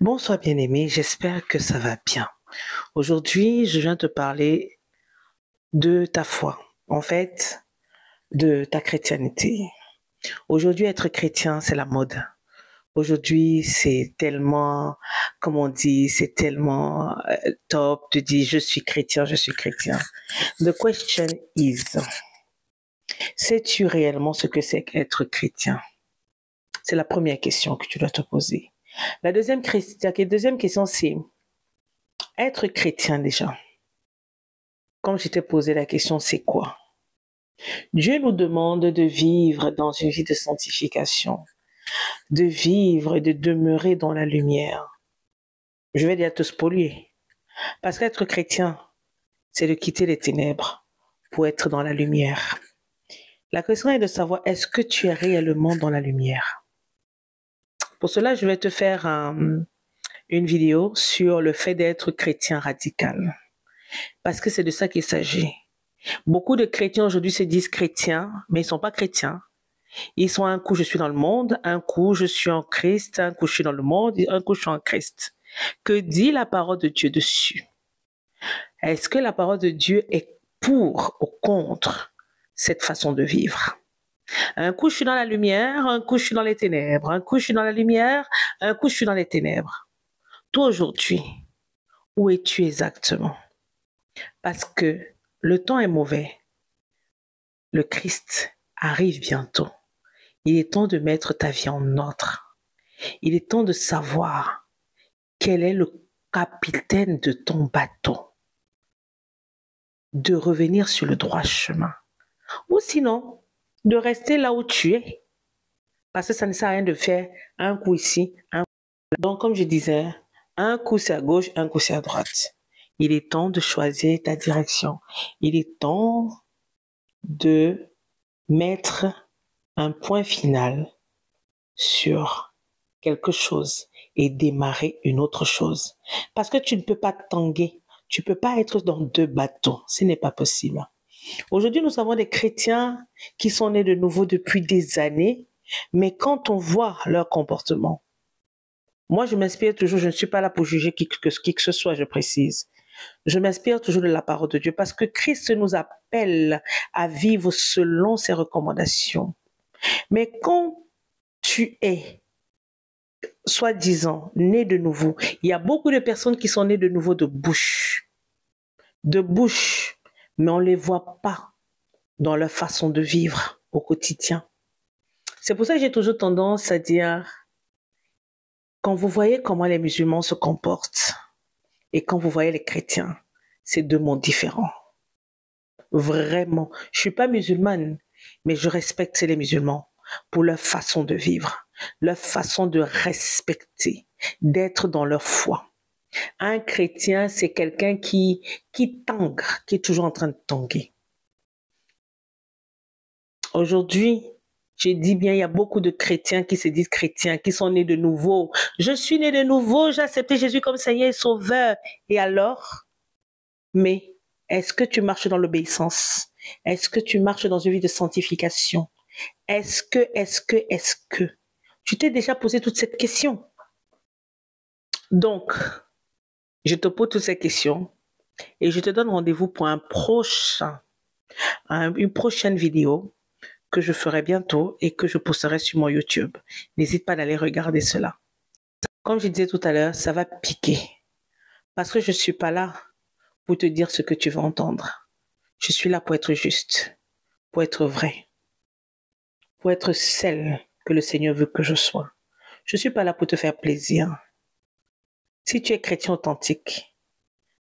Bonsoir bien-aimé, j'espère que ça va bien. Aujourd'hui, je viens te parler de ta foi, en fait, de ta chrétienté. Aujourd'hui, être chrétien, c'est la mode. Aujourd'hui, c'est tellement, comme on dit, c'est tellement top de dire je suis chrétien, je suis chrétien. The question is, sais-tu réellement ce que c'est qu'être chrétien? C'est la première question que tu dois te poser. La deuxième question, c'est être chrétien déjà. Comme je t'ai posé la question, c'est quoi? Dieu nous demande de vivre dans une vie de sanctification, de vivre et de demeurer dans la lumière. Je vais déjà te spolier. Parce qu'être chrétien, c'est de quitter les ténèbres pour être dans la lumière. La question est de savoir, est-ce que tu es réellement dans la lumière? Pour cela, je vais te faire une vidéo sur le fait d'être chrétien radical. Parce que c'est de ça qu'il s'agit. Beaucoup de chrétiens aujourd'hui se disent chrétiens, mais ils ne sont pas chrétiens. Ils sont un coup je suis dans le monde, un coup je suis en Christ, un coup je suis dans le monde, un coup je suis en Christ. Que dit la parole de Dieu dessus? Est-ce que la parole de Dieu est pour ou contre cette façon de vivre? Un coup je suis dans la lumière, un coup je suis dans les ténèbres, un coup je suis dans la lumière, un coup je suis dans les ténèbres. Toi aujourd'hui, où es-tu exactement? Parce que le temps est mauvais. Le Christ arrive bientôt. Il est temps de mettre ta vie en ordre. Il est temps de savoir quel est le capitaine de ton bateau. De revenir sur le droit chemin. Ou sinon, de rester là où tu es. Parce que ça ne sert à rien de faire un coup ici, un coup là. Donc, comme je disais, un coup c'est à gauche, un coup c'est à droite. Il est temps de choisir ta direction. Il est temps de mettre un point final sur quelque chose et démarrer une autre chose. Parce que tu ne peux pas tanguer. Tu ne peux pas être dans deux bateaux. Ce n'est pas possible. Aujourd'hui, nous avons des chrétiens qui sont nés de nouveau depuis des années, mais quand on voit leur comportement, moi je m'inspire toujours, je ne suis pas là pour juger qui que ce soit, je précise. Je m'inspire toujours de la parole de Dieu parce que Christ nous appelle à vivre selon ses recommandations. Mais quand tu es soi-disant né de nouveau, il y a beaucoup de personnes qui sont nées de nouveau de bouche, mais on ne les voit pas dans leur façon de vivre au quotidien. C'est pour ça que j'ai toujours tendance à dire, quand vous voyez comment les musulmans se comportent et quand vous voyez les chrétiens, c'est deux mondes différents. Vraiment, je ne suis pas musulmane, mais je respecte les musulmans pour leur façon de vivre, leur façon de respecter, d'être dans leur foi. Un chrétien, c'est quelqu'un qui tangue, qui est toujours en train de tanguer. Aujourd'hui, j'ai dit bien, il y a beaucoup de chrétiens qui se disent chrétiens, qui sont nés de nouveau. Je suis né de nouveau, j'ai accepté Jésus comme Seigneur et Sauveur. Et alors? Mais est-ce que tu marches dans l'obéissance? Est-ce que tu marches dans une vie de sanctification? Est-ce que? Tu t'es déjà posé toute cette question? Donc, je te pose toutes ces questions et je te donne rendez-vous pour une prochaine vidéo que je ferai bientôt et que je posterai sur mon YouTube. N'hésite pas d'aller regarder cela. Comme je disais tout à l'heure, ça va piquer. Parce que je ne suis pas là pour te dire ce que tu vas entendre. Je suis là pour être juste, pour être vrai, pour être celle que le Seigneur veut que je sois. Je ne suis pas là pour te faire plaisir. Si tu es chrétien authentique,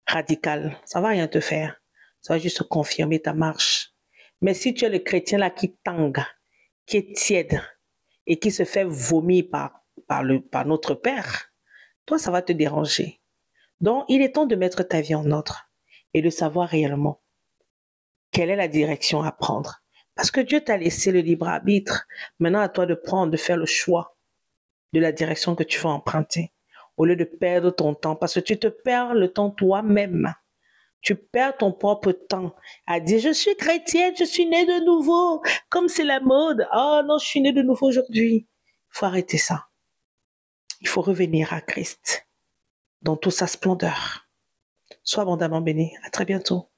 radical, ça ne va rien te faire. Ça va juste confirmer ta marche. Mais si tu es le chrétien là qui tangue, qui est tiède et qui se fait vomir par notre Père, toi, ça va te déranger. Donc, il est temps de mettre ta vie en ordre et de savoir réellement quelle est la direction à prendre. Parce que Dieu t'a laissé le libre arbitre. Maintenant, à toi de faire le choix de la direction que tu vas emprunter au lieu de perdre ton temps. Parce que tu te perds le temps toi-même. Tu perds ton propre temps à dire, je suis chrétienne, je suis née de nouveau, comme c'est la mode. Oh non, je suis née de nouveau aujourd'hui. Il faut arrêter ça. Il faut revenir à Christ. dans toute sa splendeur. Sois abondamment béni. À très bientôt.